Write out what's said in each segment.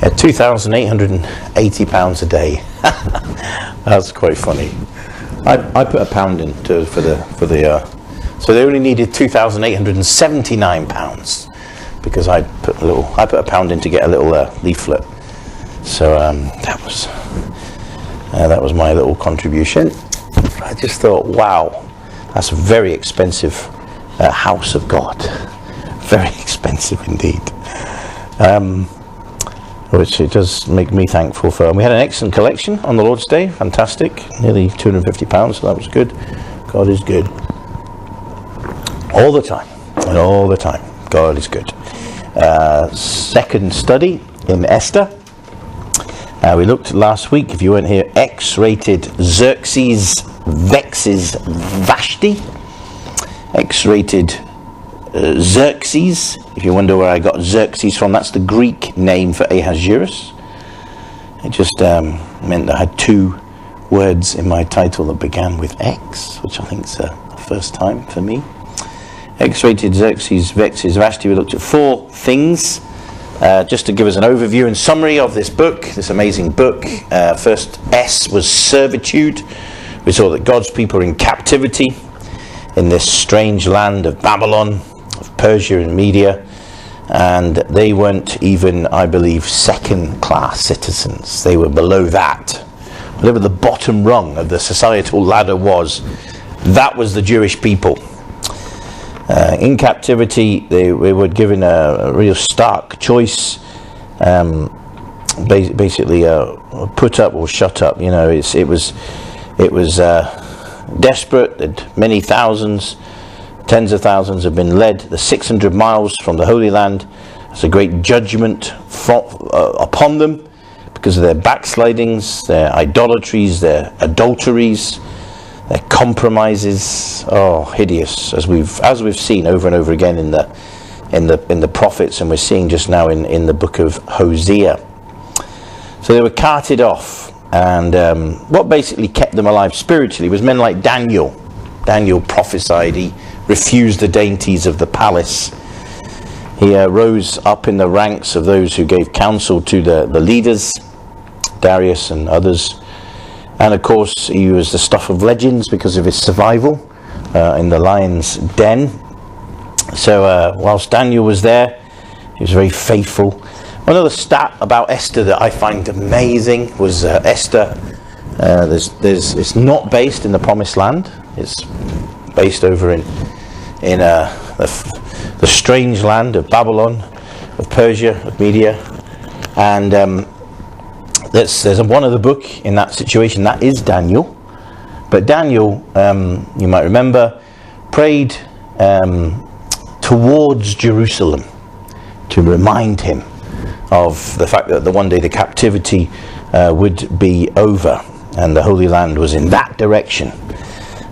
Yeah, £2,880 a day. That's quite funny. I put a pound in for the so they only needed £2,879 because I put a pound in to get a little leaflet. So that was my little contribution. I just thought, wow, that's a very expensive house of God. Very expensive indeed. Which it does make me thankful for. And we had an excellent collection on the Lord's Day. Fantastic. Nearly £250, so that was good. God is good. All the time. And all the time. God is good. Second study in Esther. We looked last week, if you weren't here, X-rated Xerxes vexes Vashti. X-rated Xerxes. If you wonder where I got Xerxes from, that's the Greek name for Ahasuerus. It just meant that I had two words in my title that began with X, which I think is the first time for me. X-rated Xerxes vexes Vashti. We looked at four things. Just to give us an overview and summary of this book, this amazing book. First S was servitude. We saw that God's people are in captivity in this strange land of Babylon, of Persia and Media, and they weren't even, I believe, second-class citizens. They were below that. Whatever the bottom rung of the societal ladder was, that was the Jewish people. In captivity, they were given a real stark choice. Basically, put up or shut up. You know, it was desperate. That many thousands, tens of thousands, have been led the 600 miles from the Holy Land. It's a great judgment upon them because of their backslidings, their idolatries, their adulteries, their compromises. Oh, hideous, as we've seen over and over again in the prophets, and we're seeing just now in the book of Hosea. So they were carted off, and what basically kept them alive spiritually was men like Daniel. Daniel prophesied. He refused the dainties of the palace. He rose up in the ranks of those who gave counsel to the leaders, Darius and others. And of course, he was the stuff of legends because of his survival in the lion's den. So whilst Daniel was there, he was very faithful. Another stat about Esther that I find amazing was Esther. It's not based in the Promised Land. It's based over in the strange land of Babylon, of Persia, of Media, and there's one other book in that situation, that is Daniel. But Daniel, you might remember, prayed towards Jerusalem to remind him of the fact that one day the captivity would be over, and the Holy Land was in that direction.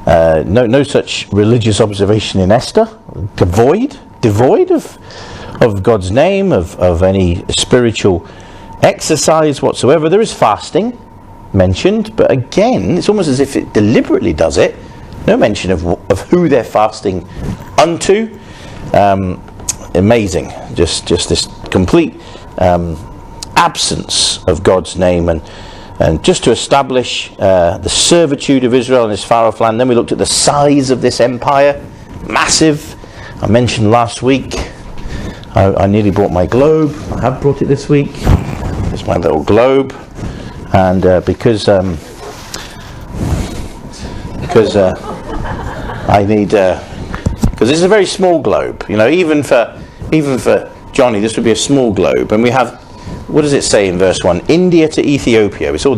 No such religious observation in Esther, devoid of God's name, of any spiritual exercise whatsoever. There is fasting mentioned, but again, it's almost as if it deliberately does it. No mention of who they're fasting unto. Amazing, just this complete absence of God's name, and just to establish the servitude of Israel in this far-off land. Then we looked at the size of this empire, massive. I mentioned last week, I nearly brought my globe. I have brought it this week. It's my little globe, and because I need, because this is a very small globe. You know, even for Johnny, this would be a small globe, and we have. What does it say in verse 1? India to Ethiopia. We saw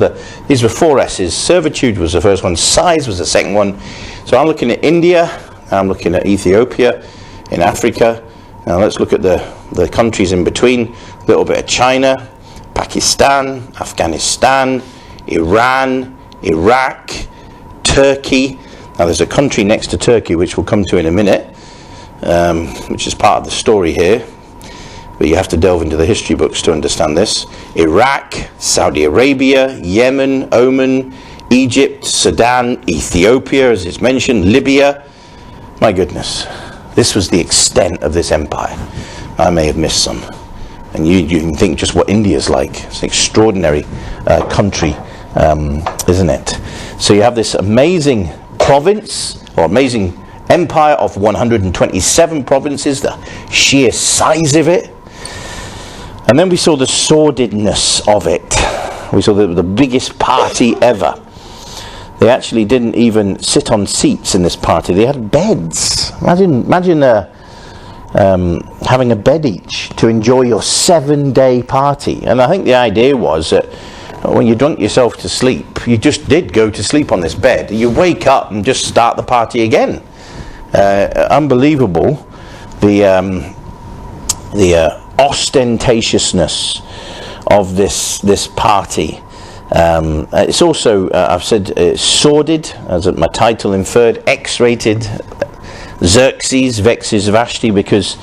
these were four S's. Servitude was the first one. Size was the second one. So I'm looking at India. I'm looking at Ethiopia in Africa. Now let's look at the countries in between. A little bit of China, Pakistan, Afghanistan, Iran, Iraq, Turkey. Now there's a country next to Turkey which we'll come to in a minute, which is part of the story here. But you have to delve into the history books to understand this. Iraq, Saudi Arabia, Yemen, Oman, Egypt, Sudan, Ethiopia, as it's mentioned, Libya. My goodness, this was the extent of this empire. I may have missed some, And you can think just what India's like. It's an extraordinary country, isn't it? So you have this amazing province, or amazing empire of 127 provinces, the sheer size of it. And then we saw the sordidness of it. We saw the biggest party ever. They actually didn't even sit on seats in this party. They had beds. Imagine having a bed each to enjoy your 7-day party. And I think the idea was that when you drunk yourself to sleep, you just did go to sleep on this bed. You wake up and just start the party again. Unbelievable, the ostentatiousness of this party. It's also, I've said, sordid, as my title inferred, X-rated. Xerxes vexes Vashti, because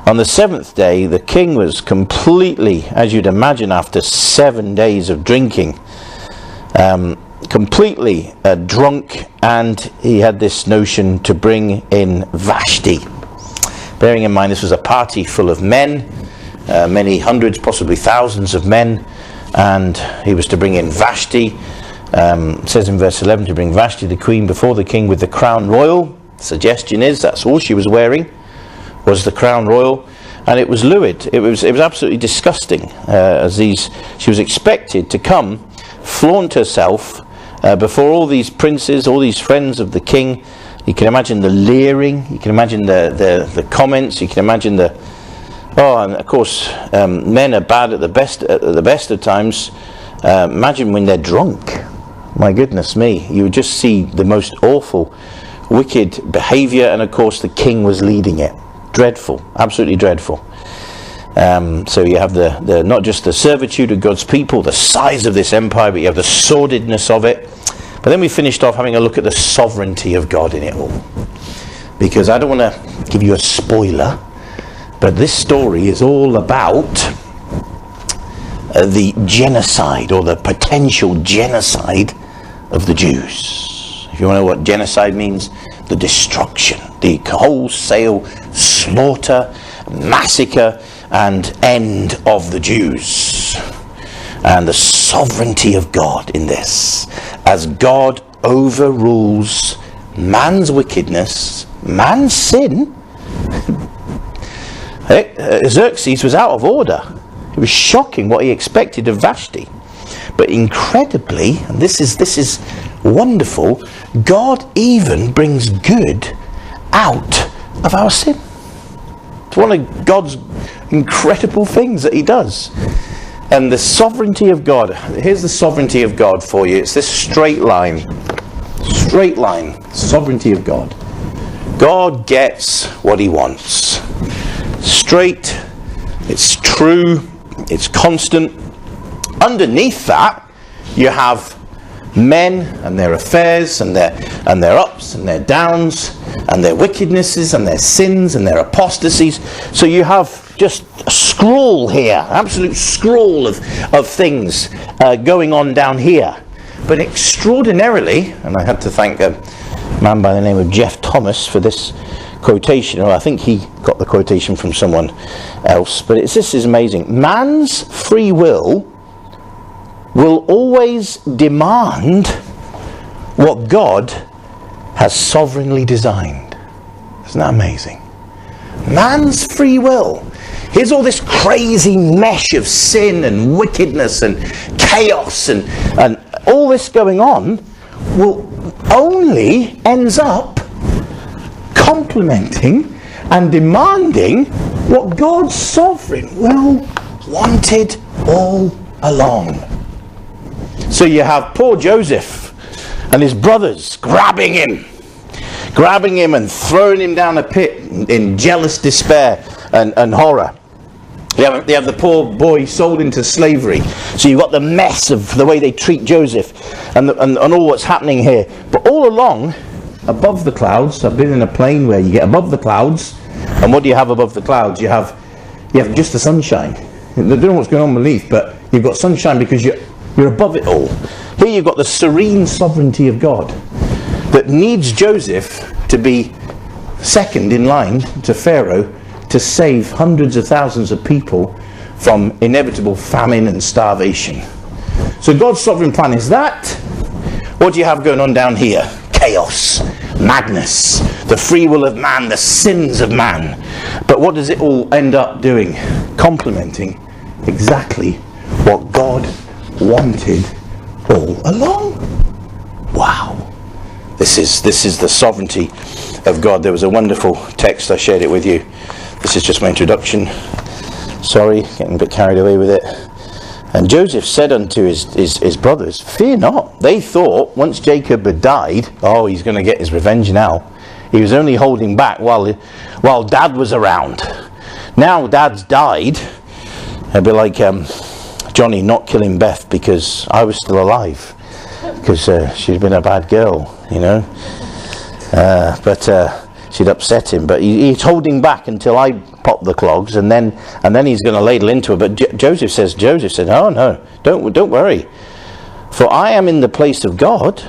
on the 7th day the king was completely, as you'd imagine after 7 days of drinking, completely drunk, and he had this notion to bring in Vashti. Bearing in mind this was a party full of men, many hundreds, possibly thousands of men, and he was to bring in Vashti. It says in verse 11 to bring Vashti the queen before the king with the crown royal. Suggestion is that's all she was wearing was the crown royal, and it was lurid. It was absolutely disgusting. She was expected to come flaunt herself before all these princes, all these friends of the king. You can imagine the leering, you can imagine the comments, you can imagine and of course men are bad at the best of times. Imagine when they're drunk. My goodness me, you would just see the most awful, wicked behavior, and of course the king was leading it. Dreadful, absolutely dreadful. So you have the not just the servitude of God's people, the size of this empire, but you have the sordidness of it. But then we finished off having a look at the sovereignty of God in it all, because I don't want to give you a spoiler, but this story is all about the genocide, or the potential genocide of the Jews. If you want to know what genocide means, the destruction, the wholesale slaughter, massacre, and end of the Jews. And the sovereignty of God in this, as God overrules man's wickedness, man's sin. Xerxes was out of order. It was shocking what he expected of Vashti. But incredibly, and this is wonderful, God even brings good out of our sin. It's one of God's incredible things that he does. And the sovereignty of God, here's the sovereignty of God for you. It's this straight line, sovereignty of God. God gets what he wants. Straight, it's true, it's constant. Underneath that, you have men and their affairs and their ups and their downs and their wickednesses and their sins and their apostasies. So you have just a scroll here, absolute scroll of things going on down here. But extraordinarily, and I had to thank a man by the name of Jeff Thomas for this quotation, or I think he got the quotation from someone else, but this is amazing. Man's free will always demand what God has sovereignly designed. Isn't that amazing? Man's free will. Here's all this crazy mesh of sin and wickedness and chaos and all this going on will only ends up complementing and demanding what God's sovereign will wanted all along. So you have poor Joseph and his brothers grabbing him and throwing him down a pit in jealous despair and horror. They have the poor boy sold into slavery. So you've got the mess of the way they treat Joseph and all what's happening here. But all along, above the clouds, I've been in a plane where you get above the clouds, and what do you have above the clouds? You have just the sunshine. I don't know what's going on beneath, but you've got sunshine because you're above it all. Here you've got the serene sovereignty of God that needs Joseph to be second in line to Pharaoh to save hundreds of thousands of people from inevitable famine and starvation. So God's sovereign plan is that. What do you have going on down here? Chaos, madness, the free will of man, the sins of man. But what does it all end up doing? Complementing exactly what God wanted all along. Wow. This is the sovereignty of God. There was a wonderful text, I shared it with you. This is just my introduction. Sorry, getting a bit carried away with it. And Joseph said unto his brothers, fear not. They thought once Jacob had died, oh, he's going to get his revenge now. He was only holding back while Dad was around. Now Dad's died. It'd be like Johnny not killing Beth because I was still alive. Because she'd been a bad girl, you know. But she'd upset him. But he's holding back until I pop the clogs, and then he's going to ladle into her. But Joseph said, oh no, don't worry, for I am in the place of God.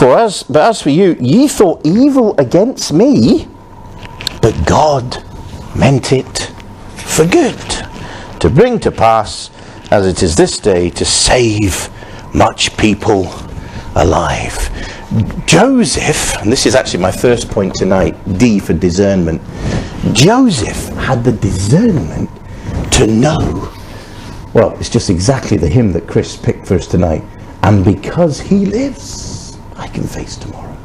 But as for you, ye thought evil against me, but God meant it for good, to bring to pass, as it is this day, to save much people alive. Joseph, and this is actually my first point tonight, D for discernment. Joseph had the discernment to know, well, it's just exactly the hymn that Chris picked for us tonight. And because he lives, I can face tomorrow.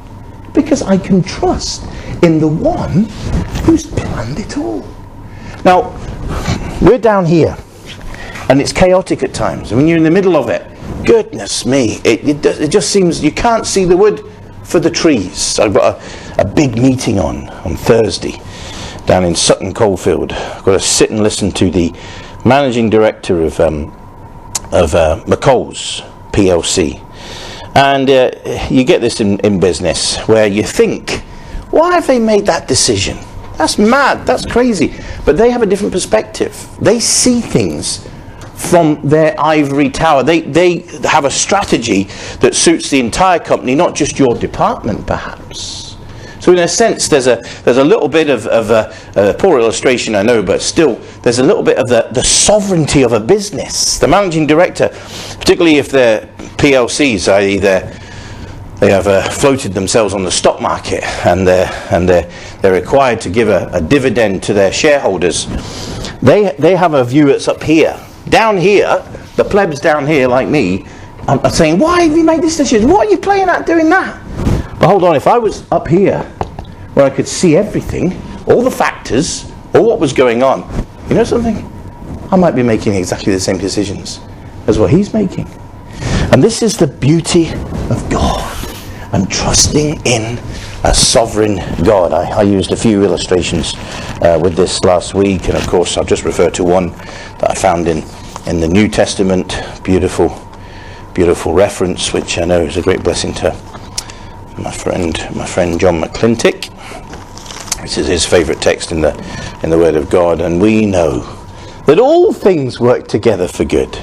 Because I can trust in the one who's planned it all. Now, we're down here, and it's chaotic at times. And when you're in the middle of it, goodness me, it just seems you can't see the wood for the trees. I've got a big meeting on Thursday down in Sutton Coldfield. I've got to sit and listen to the managing director of McColl's PLC. And you get this in business where you think, why have they made that decision? That's mad, that's crazy. But they have a different perspective. They see things from their ivory tower. They have a strategy that suits the entire company, not just your department, perhaps. So in a sense, there's a little bit of a poor illustration, I know, but still, there's a little bit of the sovereignty of a business. The managing director, particularly if they're PLCs, i.e. they have floated themselves on the stock market, and they're required to give a dividend to their shareholders. They have a view that's up here. Down here, the plebs down here like me are saying, why have you made this decision? What are you playing at doing that? But hold on, if I was up here where I could see everything, all the factors, all what was going on, you know something? I might be making exactly the same decisions as what he's making. And this is the beauty of God and trusting in a sovereign God. I used a few illustrations with this last week, and of course I'll just refer to one that I found in the New Testament. Beautiful reference, which I know is a great blessing to my friend John McClintic. This is his favourite text in the Word of God. And we know that all things work together for good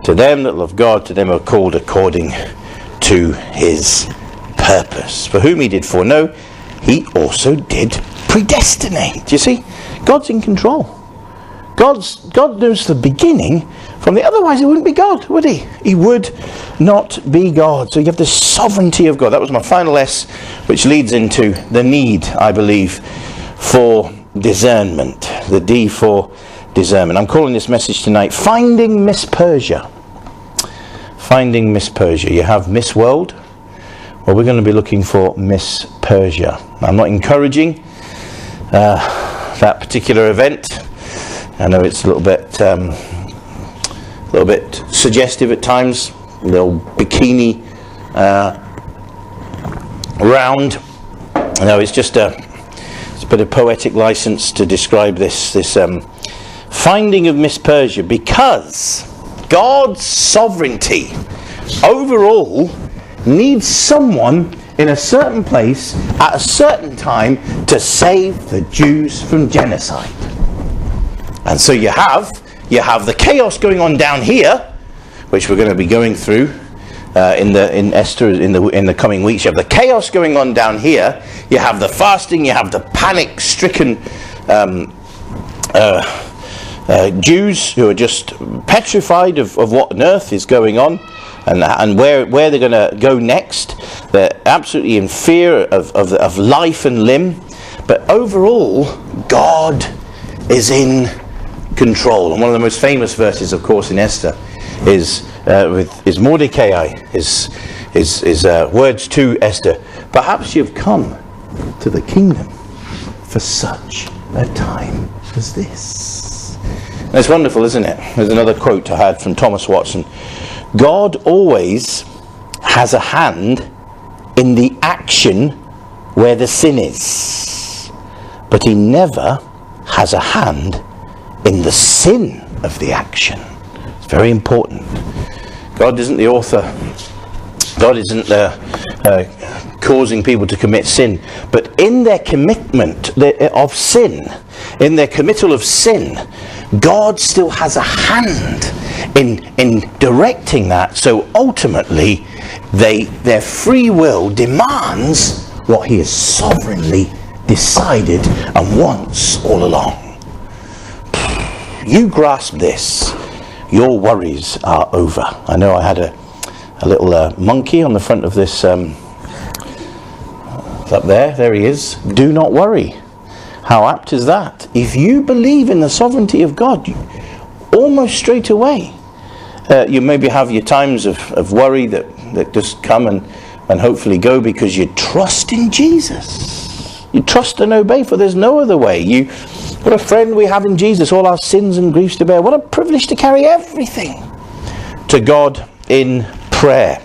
to them that love God, to them who are called according to his purpose. For whom he did foreknow, he also did predestinate. You see, God's in control. God knows the beginning from the, otherwise he wouldn't be God, would he? He would not be God. So you have the sovereignty of God. That was my final S, which leads into the need, I believe, for discernment. The D for discernment. I'm calling this message tonight, Finding Miss Persia. Finding Miss Persia. You have Miss World. Well, we're going to be looking for Miss Persia. I'm not encouraging that particular event. I know it's a little bit suggestive at times. A little bikini round. I know it's just a bit of poetic license to describe this finding of Miss Persia, because God's sovereignty overall needs someone in a certain place at a certain time to save the Jews from genocide. And so you have the chaos going on down here, which we're going to be going through in Esther in the coming weeks. You have the chaos going on down here. You have the fasting. You have the panic-stricken Jews who are just petrified of what on earth is going on and where they're going to go next. They're absolutely in fear of life and limb. But overall, God is in control. And one of the most famous verses, of course, in Esther is Mordecai, his words to Esther. Perhaps you've come to the kingdom for such a time as this. And it's wonderful, isn't it? There's another quote I had from Thomas Watson. God always has a hand in the action where the sin is, but he never has a hand in the sin of the action. It's very important. God isn't the author. God isn't causing people to commit sin, but in their commitment of sin, in their committal of sin, God still has a hand in directing that. So ultimately, their free will demands what he has sovereignly decided and wants all along. You grasp this, your worries are over. I know I had a little monkey on the front of this. Up there he is. Do not worry. How apt is that? If you believe in the sovereignty of God, almost straight away, you maybe have your times of worry that just come and hopefully go because you trust in Jesus. You trust and obey, for there's no other way. What a friend we have in Jesus, all our sins and griefs to bear. What a privilege to carry everything to God in prayer.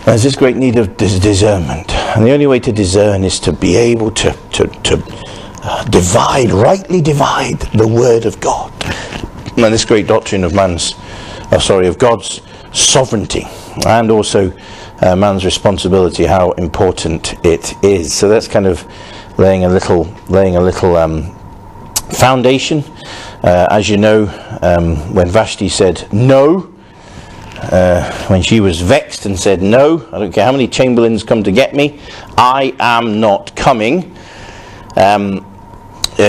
There's this great need of discernment, and the only way to discern is to be able to rightly divide the word of God. And this great doctrine of God's sovereignty, and also man's responsibility, how important it is. So that's kind of laying a little foundation. As you know, when Vashti said no, when she was vexed and said, no, I don't care how many chamberlains come to get me, I am not coming.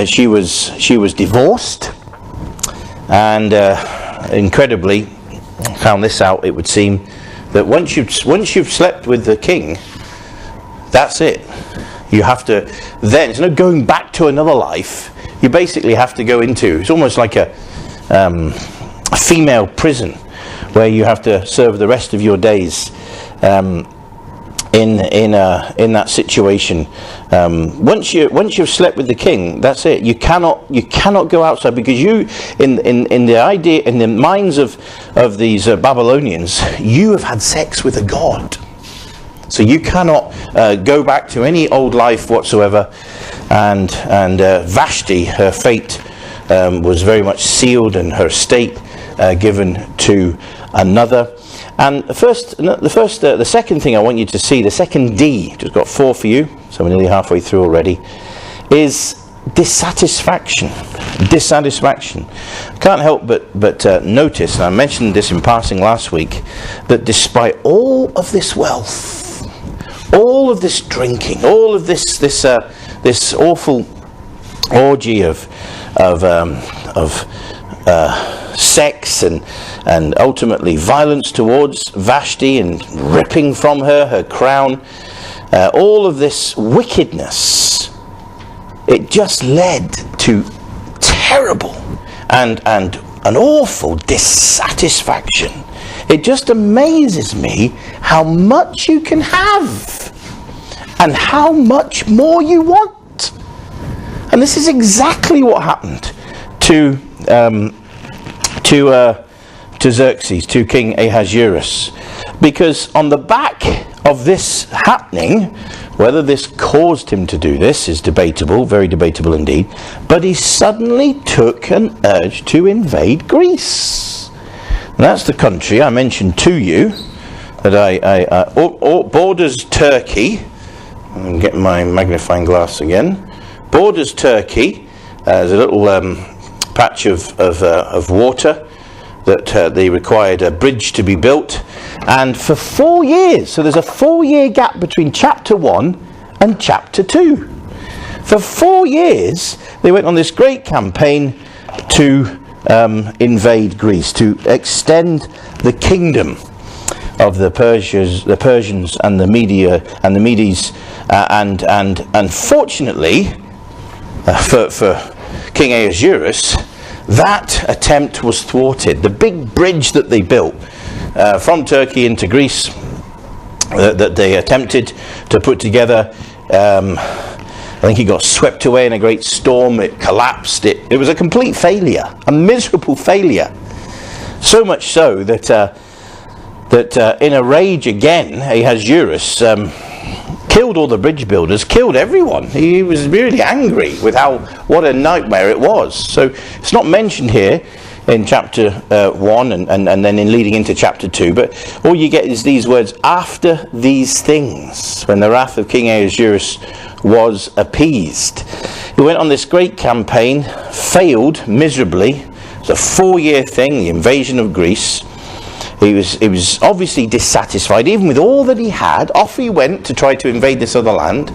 She was divorced, and incredibly, I found this out, it would seem, that once you've slept with the king, that's it. You have to, then, it's no going back to another life. You basically have to go into, it's almost like a female prison, where you have to serve the rest of your days in that situation. Once you've slept with the king, that's it. You cannot go outside, because you, in the minds of these Babylonians, you have had sex with a god. So you cannot go back to any old life whatsoever. And Vashti, her fate was very much sealed, and her estate given to another. And the second thing I want you to see, the second D, just got 4 for you, so we're nearly halfway through already, is dissatisfaction. Dissatisfaction. I can't help but notice, and I mentioned this in passing last week, that despite all of this wealth, all of this drinking, all of this awful orgy of sex and ultimately violence towards Vashti and ripping from her crown, all of this wickedness, it just led to terrible and an awful dissatisfaction. It just amazes me how much you can have and how much more you want. And this is exactly what happened to Xerxes, to King Ahasuerus, because on the back of this happening, whether this caused him to do this is debatable, very debatable indeed, but he suddenly took an urge to invade Greece. And that's the country I mentioned to you that borders Turkey. I'm getting my magnifying glass again. Borders Turkey. There's a little patch of water that they required a bridge to be built, and for 4 years, so there's a 4-year gap between chapter 1 and chapter 2. For 4 years they went on this great campaign to invade Greece, to extend the kingdom of the Persians and the Medes, and fortunately for King Ahasuerus, that attempt was thwarted. The big bridge that they built from Turkey into Greece, that they attempted to put together, I think it got swept away in a great storm. It collapsed. It was a complete failure, a miserable failure. So much so that in a rage again, Ahasuerus killed all the bridge builders, killed everyone. He was really angry with what a nightmare it was. So it's not mentioned here in chapter 1 and then in leading into chapter 2, but all you get is these words, after these things, when the wrath of King Ahasuerus was appeased. He went on this great campaign, failed miserably. It was a 4-year thing, the invasion of Greece. He was obviously dissatisfied, even with all that he had. Off he went to try to invade this other land.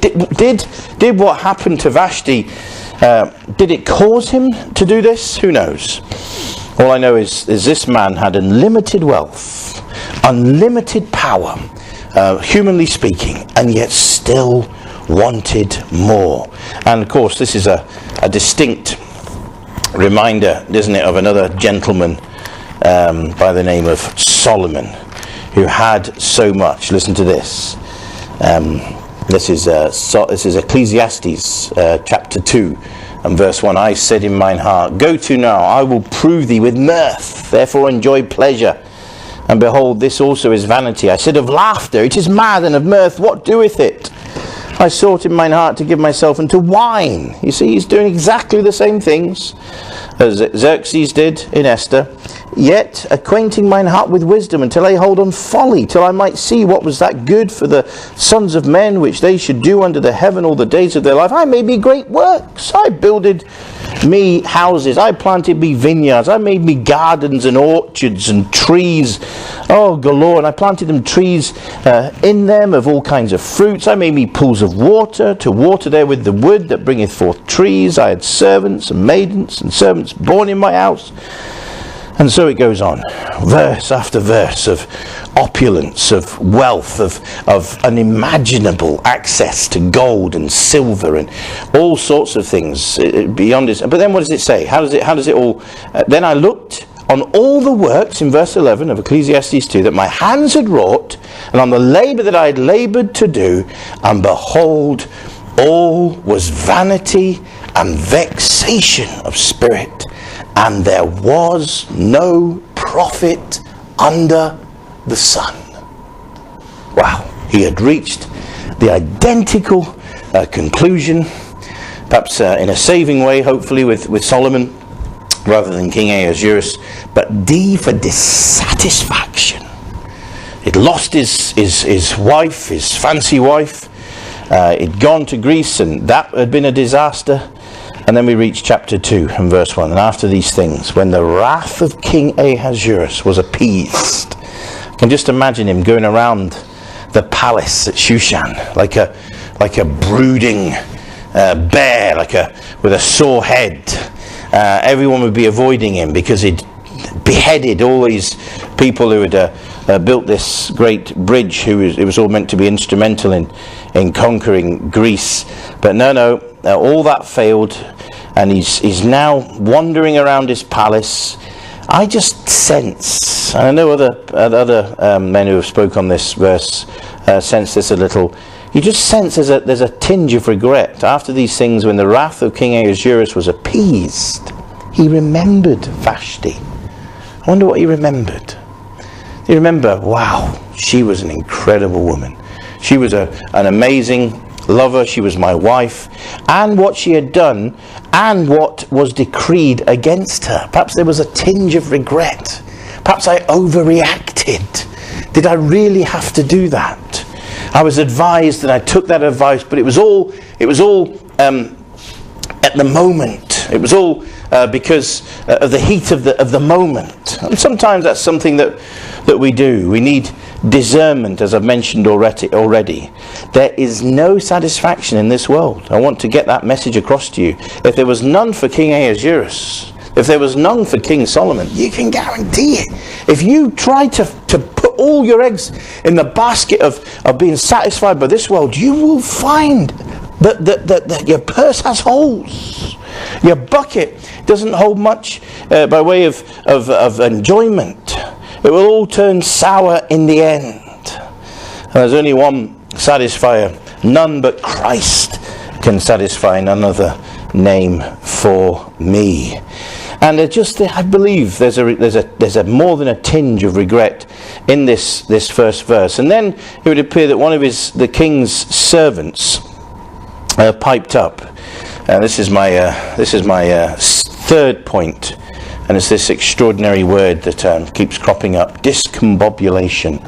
Did what happened to Vashti, did it cause him to do this? Who knows? All I know is this man had unlimited wealth, unlimited power, humanly speaking, and yet still wanted more. And of course, this is a distinct reminder, isn't it, of another gentleman by the name of Solomon, who had so much. Listen to this. This is Ecclesiastes chapter 2 and verse 1. I said in mine heart, go to now, I will prove thee with mirth, therefore enjoy pleasure. And behold, this also is vanity. I said of laughter, it is mad, and of mirth, what doeth it? I sought in mine heart to give myself unto wine. You see, he's doing exactly the same things as Xerxes did in Esther. Yet acquainting mine heart with wisdom, until I hold on folly, till I might see what was that good for the sons of men, which they should do under the heaven all the days of their life. I made me great works. I builded me houses. I planted me vineyards. I made me gardens and orchards and trees. Oh, galore. And I planted them trees in them of all kinds of fruits. I made me pools of water, to water there with the wood that bringeth forth trees. I had servants and maidens and servants born in my house. And so it goes on, verse after verse of opulence, of wealth, of unimaginable access to gold and silver and all sorts of things beyond this. But then what does it say? How does it all? Then I looked on all the works in verse 11 of Ecclesiastes 2 that my hands had wrought, and on the labour that I had laboured to do, and behold, all was vanity and vexation of spirit, and there was no profit under the sun. Wow, he had reached the identical conclusion, perhaps in a saving way, hopefully with Solomon, rather than King Ahasuerus, but D for dissatisfaction. He'd lost his wife, his fancy wife. He'd gone to Greece, and that had been a disaster. And then we reach chapter 2 and verse 1. And after these things, when the wrath of King Ahasuerus was appeased, I can just imagine him going around the palace at Shushan like a brooding bear, with a sore head. Everyone would be avoiding him because he'd beheaded all these people who had built this great bridge. It was all meant to be instrumental in conquering Greece. But no, all that failed, and he's now wandering around his palace. I just sense, and I know other men who have spoke on this verse sense this a little. You just sense there's a tinge of regret. After these things, when the wrath of King Ahasuerus was appeased, he remembered Vashti. I wonder what he remembered. You remember, wow, she was an incredible woman. She was an amazing lover. She was my wife. And what she had done, and what was decreed against her. Perhaps there was a tinge of regret. Perhaps I overreacted. Did I really have to do that? I was advised, and I took that advice, but it was all at the moment. It was all because of the heat of the moment. And sometimes that's something that we do. We need discernment, as I've mentioned already. There is no satisfaction in this world. I want to get that message across to you. If there was none for King Ahasuerus, if there was none for King Solomon, you can guarantee it. If you try to put all your eggs in the basket of being satisfied by this world, you will find that your purse has holes. Your bucket doesn't hold much by way of enjoyment. It will all turn sour in the end. And there's only one satisfier. None but Christ can satisfy, none other name for me. And I believe there's a more than a tinge of regret in this first verse. And then it would appear that one of the king's servants piped up. This is my third point, and it's this extraordinary word that keeps cropping up: discombobulation.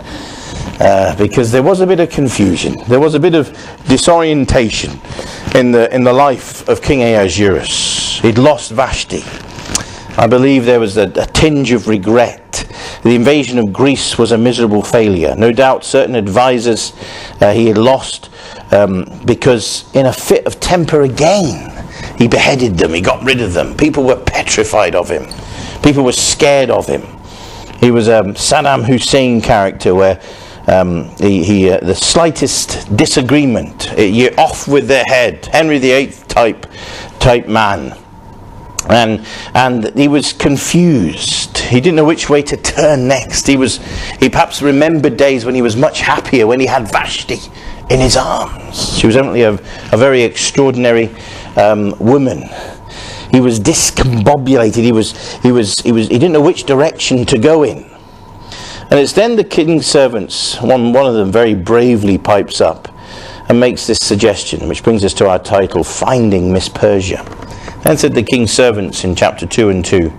Because there was a bit of confusion, there was a bit of disorientation in the life of King Ahasuerus. He'd lost Vashti. I believe there was a tinge of regret. The invasion of Greece was a miserable failure. No doubt certain advisors he had lost because in a fit of temper again, he beheaded them, he got rid of them. People were petrified of him. People were scared of him. He was a Saddam Hussein character where the slightest disagreement, you're off with their head. Henry VIII type man. And he was confused. He didn't know which way to turn next. He perhaps remembered days when he was much happier, when he had Vashti in his arms. She was only a very extraordinary woman. He was discombobulated. He didn't know which direction to go in. And it's then the king's servants, one of them very bravely pipes up and makes this suggestion, which brings us to our title, Finding Miss Persia. Then said the king's servants in chapter 2 and 2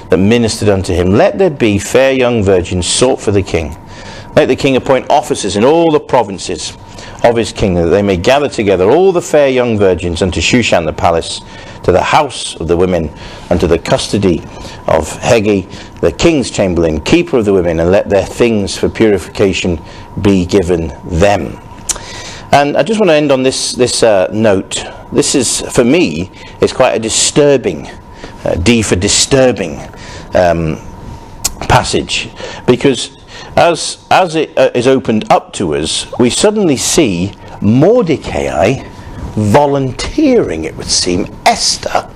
that ministered unto him, let there be fair young virgins sought for the king. Let the king appoint officers in all the provinces of his kingdom, that they may gather together all the fair young virgins unto Shushan the palace, to the house of the women, unto the custody of Hegi, the king's chamberlain, keeper of the women, and let their things for purification be given them. And I just want to end on this note. This is, for me, it's quite a disturbing, D for disturbing, passage, because as it is opened up to us, we suddenly see Mordecai volunteering, it would seem, Esther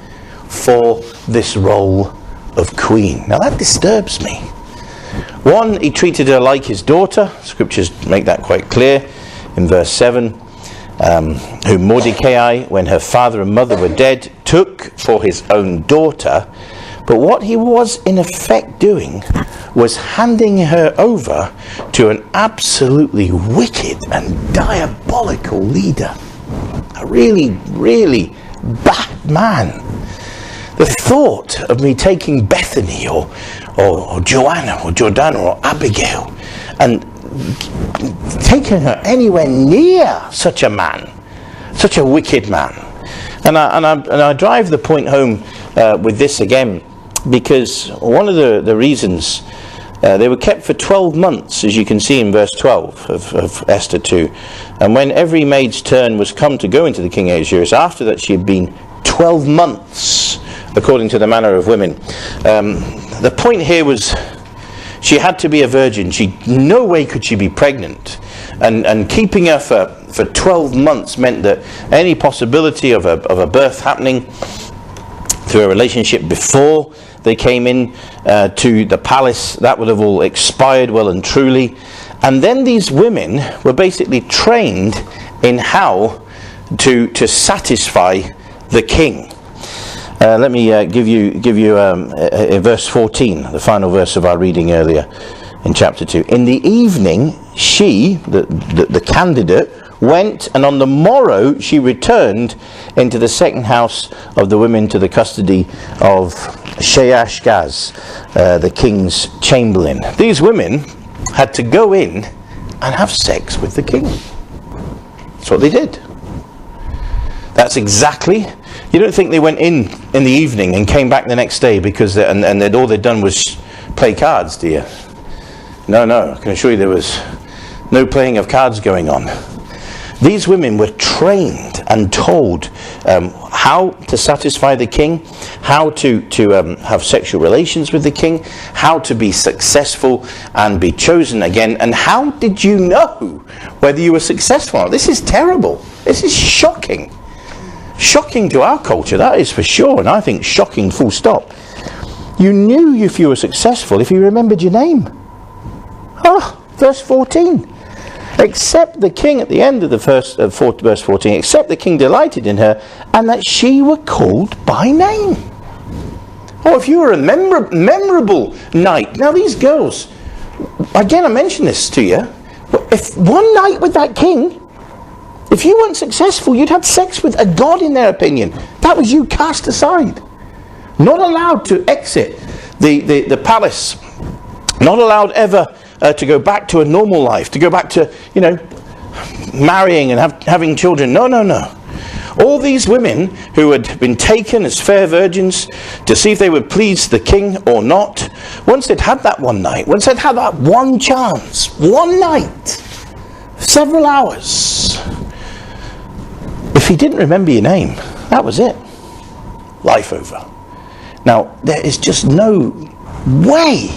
for this role of queen. Now that disturbs me. One, he treated her like his daughter. Scriptures make that quite clear in verse 7. Whom Mordecai, when her father and mother were dead, took for his own daughter. But what he was in effect doing was handing her over to an absolutely wicked and diabolical leader. A really, really bad man. The thought of me taking Bethany or Joanna or Jordana or Abigail and taking her anywhere near such a man, such a wicked man. And I drive the point home with this again, because one of the reasons they were kept for 12 months, as you can see in verse 12 of Esther 2. And when every maid's turn was come to go into the king Ahasuerus, after that she had been 12 months, according to the manner of women. The point here was she had to be a virgin. No way could she be pregnant. And keeping her for 12 months meant that any possibility of a birth happening through a relationship before they came in to the palace, that would have all expired well and truly. And then these women were basically trained in how to satisfy the king. Let me give you verse 14, the final verse of our reading earlier in chapter 2. In the evening, she, the candidate, went, and on the morrow she returned into the second house of the women to the custody of Sheashgaz, the king's chamberlain. These women had to go in and have sex with the king. That's what they did. That's exactly. You don't think they went in the evening and came back the next day because all they'd done was play cards, do you? No, I can assure you there was no playing of cards going on. These women were trained and told how to satisfy the king, how to have sexual relations with the king, how to be successful and be chosen again. And how did you know whether you were successful? This is terrible. This is shocking. Shocking to our culture, that is for sure. And I think shocking full stop. You knew if you were successful if you remembered your name. Verse 14. Except the king, at the end of the verse 14, except the king delighted in her, and that she were called by name. Oh, if you were a memorable knight. Now these girls, again I mentioned this to you, if one night with that king, if you weren't successful, you'd had sex with a god in their opinion. That was you cast aside. Not allowed to exit the palace. Not allowed ever to go back to a normal life, to go back to, marrying and having children. No. All these women who had been taken as fair virgins to see if they would please the king or not, once they'd had that one night, once they'd had that one chance, one night, several hours, if he didn't remember your name, that was it. Life over. Now, there is just no way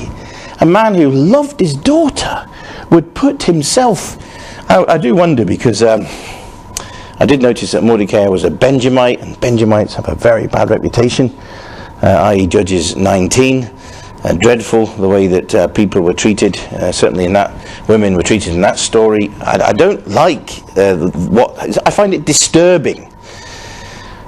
a man who loved his daughter would put himself... I do wonder, because I did notice that Mordecai was a Benjamite, and Benjamites have a very bad reputation, i.e. Judges 19. Dreadful the way that people were treated, certainly in that, women were treated in that story. I don't like I find it disturbing.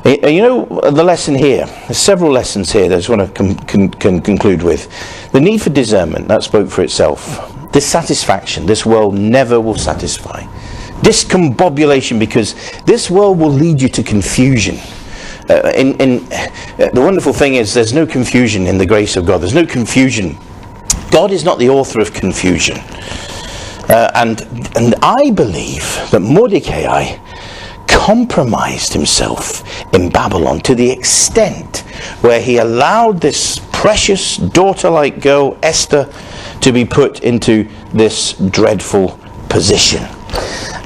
The lesson here, there's several lessons here that I just want to conclude with. The need for discernment, that spoke for itself. Dissatisfaction, this world never will satisfy. Discombobulation, because this world will lead you to confusion. The wonderful thing is there's no confusion in the grace of God. There's no confusion. God is not the author of confusion. And I believe that Mordecai compromised himself in Babylon to the extent where he allowed this precious daughter-like girl, Esther, to be put into this dreadful position.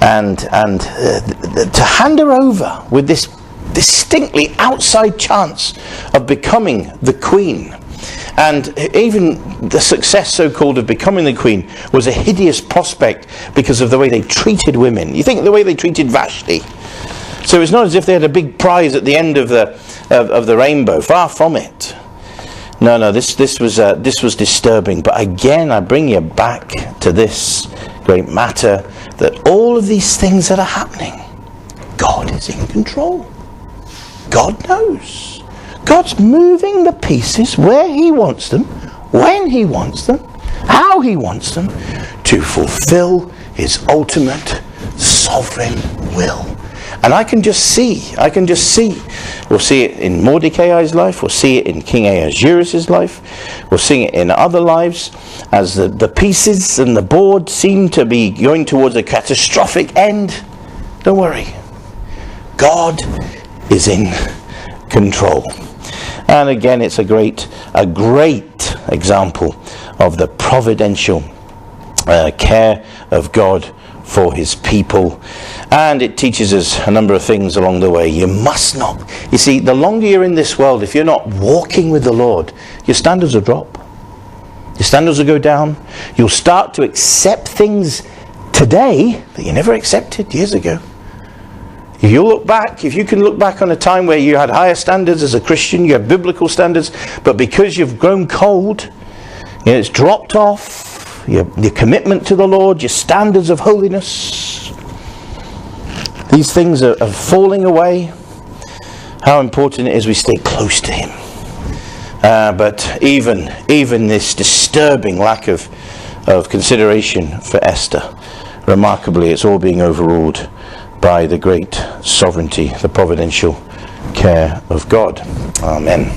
And to hand her over with this distinctly outside chance of becoming the queen. And even the success, so-called, of becoming the queen was a hideous prospect because of the way they treated women. You think the way they treated Vashti. So it's not as if they had a big prize at the end of the rainbow. Far from it. No. This was disturbing. But again, I bring you back to this great matter, that all of these things that are happening, God is in control. God knows. God's moving the pieces where he wants them, when he wants them, how he wants them, to fulfill his ultimate sovereign will. And I can just see, we'll see it in Mordecai's life, we'll see it in King Ahasuerus' life, we'll see it in other lives, as the pieces and the board seem to be going towards a catastrophic end. Don't worry. God is in control. And again, it's a great example of the providential care of God for his people. And it teaches us a number of things along the way. You must not. You see, the longer you're in this world, if you're not walking with the Lord, your standards will drop. Your standards will go down. You'll start to accept things today that you never accepted years ago. If you can look back on a time where you had higher standards as a Christian, you have biblical standards, but because you've grown cold, it's dropped off, your commitment to the Lord, your standards of holiness, these things are falling away. How important it is we stay close to him. But even this disturbing lack of consideration for Esther, remarkably, it's all being overruled by the great sovereignty, the providential care of God. Amen.